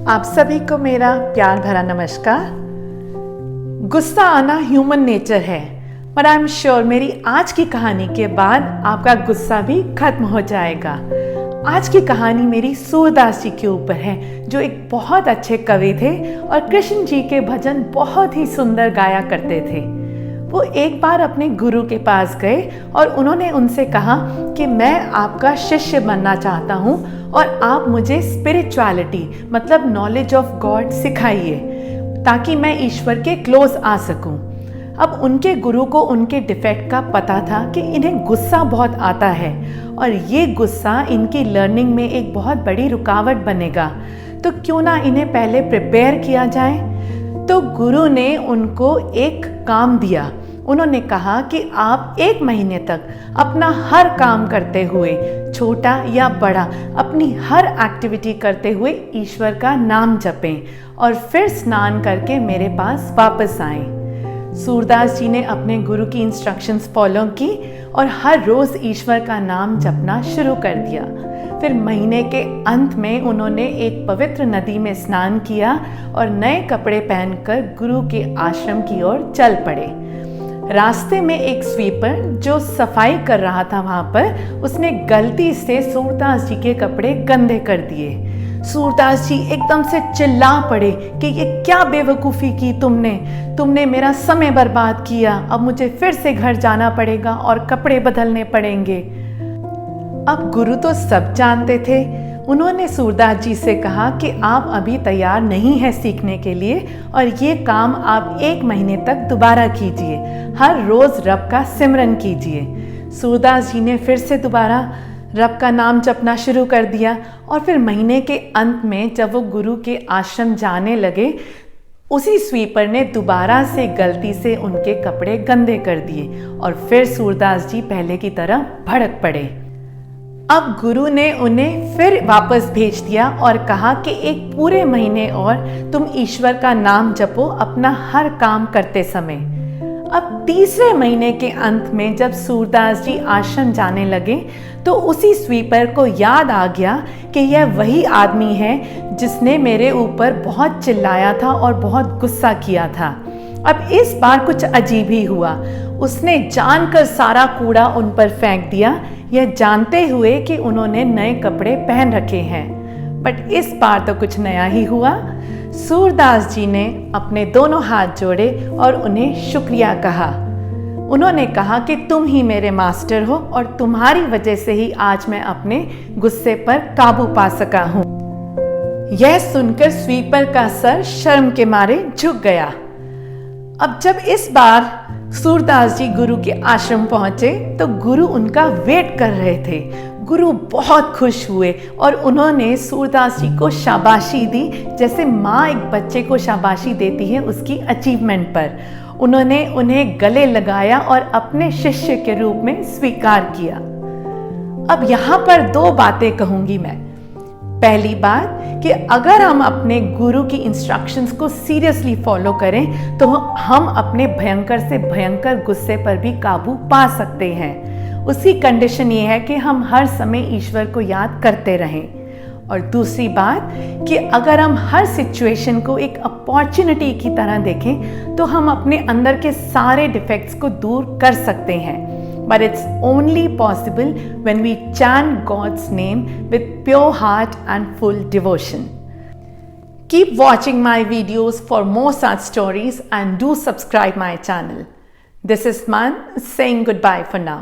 आप सभी को मेरा प्यार भरा नमस्कार। गुस्सा आना ह्यूमन नेचर है, पर आई एम श्योर मेरी आज की कहानी के बाद आपका गुस्सा भी खत्म हो जाएगा। आज की कहानी मेरी सूरदास जी के ऊपर है, जो एक बहुत अच्छे कवि थे और कृष्ण जी के भजन बहुत ही सुंदर गाया करते थे। वो एक बार अपने गुरु के पास गए और उन्होंने उनसे कहा कि मैं आपका शिष्य बनना चाहता हूँ और आप मुझे स्पिरिचुअलिटी मतलब नॉलेज ऑफ गॉड सिखाइए ताकि मैं ईश्वर के क्लोज आ सकूं। अब उनके गुरु को उनके डिफेक्ट का पता था कि इन्हें गुस्सा बहुत आता है और ये गुस्सा इनकी लर्निंग में एक बहुत बड़ी रुकावट बनेगा, तो क्यों ना इन्हें पहले प्रिपेयर किया जाए। तो गुरु ने उनको एक काम दिया। उन्होंने कहा कि आप 1 महीने तक अपना हर काम करते हुए, छोटा या बड़ा, अपनी हर एक्टिविटी करते हुए ईश्वर का नाम जपें और फिर स्नान करके मेरे पास वापस आएं। सूरदास जी ने अपने गुरु की इंस्ट्रक्शंस फॉलो की और हर रोज़ ईश्वर का नाम जपना शुरू कर दिया। फिर महीने के अंत में उन्होंने एक पवित्र नदी में स्नान किया और नए कपड़े पहनकर गुरु के आश्रम की ओर चल पड़े। रास्ते में एक स्वीपर जो सफाई कर रहा था वहां पर, उसने गलती से सूरदास जी के कपड़े गंदे कर दिए। सूरदास जी एकदम से चिल्ला पड़े कि ये क्या बेवकूफ़ी की तुमने मेरा समय बर्बाद किया। अब मुझे फिर से घर जाना पड़ेगा और कपड़े बदलने पड़ेंगे। अब गुरु तो सब जानते थे। उन्होंने सूरदास जी से कहा कि आप अभी तैयार नहीं हैं सीखने के लिए और ये काम आप 1 महीने तक दोबारा कीजिए। हर रोज़ रब का सिमरन कीजिए। सूरदास जी ने फिर से दोबारा रब का नाम जपना शुरू कर दिया और फिर महीने के अंत में जब वो गुरु के आश्रम जाने लगे, उसी स्वीपर ने दोबारा से गलती से उनके कपड़े गंदे कर दिए और फिर सूरदास जी पहले की तरह भड़क पड़े। अब गुरु ने उन्हें फिर वापस भेज दिया और कहा कि 1 पूरे महीने और तुम ईश्वर का नाम जपो अपना हर काम करते समय। अब 3रे महीने के अंत में जब सूरदास जी आश्रम जाने लगे तो उसी स्वीपर को याद आ गया कि यह वही आदमी है जिसने मेरे ऊपर बहुत चिल्लाया था और बहुत गुस्सा किया था। अब इस बार कुछ अजीब ही हुआ। उसने जानकर सारा कूड़ा उन पर फेंक दिया, यह जानते हुए कि उन्होंने नए कपड़े पहन रखे हैं। बट इस बार तो कुछ नया ही हुआ। सूरदास जी ने अपने दोनों हाथ जोड़े और उन्हें शुक्रिया कहा। उन्होंने कहा कि तुम ही मेरे मास्टर हो और तुम्हारी वजह से ही आज मैं अपने गुस्से पर काबू पा सका हूँ। यह सुनकर स्वीपर का सर शर्म के मारे झुक गया। अब जब इस बार सूरदास जी गुरु के आश्रम पहुंचे तो गुरु उनका वेट कर रहे थे। गुरु बहुत खुश हुए और उन्होंने सूरदास जी को शाबाशी दी, जैसे माँ एक बच्चे को शाबाशी देती है उसकी अचीवमेंट पर। उन्होंने उन्हें गले लगाया और अपने शिष्य के रूप में स्वीकार किया। अब यहाँ पर 2 बातें कहूँगी मैं। पहली बात कि अगर हम अपने गुरु की इंस्ट्रक्शंस को सीरियसली फॉलो करें तो हम अपने भयंकर से भयंकर गुस्से पर भी काबू पा सकते हैं। उसकी कंडीशन ये है कि हम हर समय ईश्वर को याद करते रहें। और दूसरी बात कि अगर हम हर सिचुएशन को एक अपॉर्चुनिटी की तरह देखें तो हम अपने अंदर के सारे डिफेक्ट्स को दूर कर सकते हैं। But it's only possible when we chant God's name with pure heart and full devotion. Keep watching my videos for more such stories and do subscribe my channel. This is Man saying goodbye for now.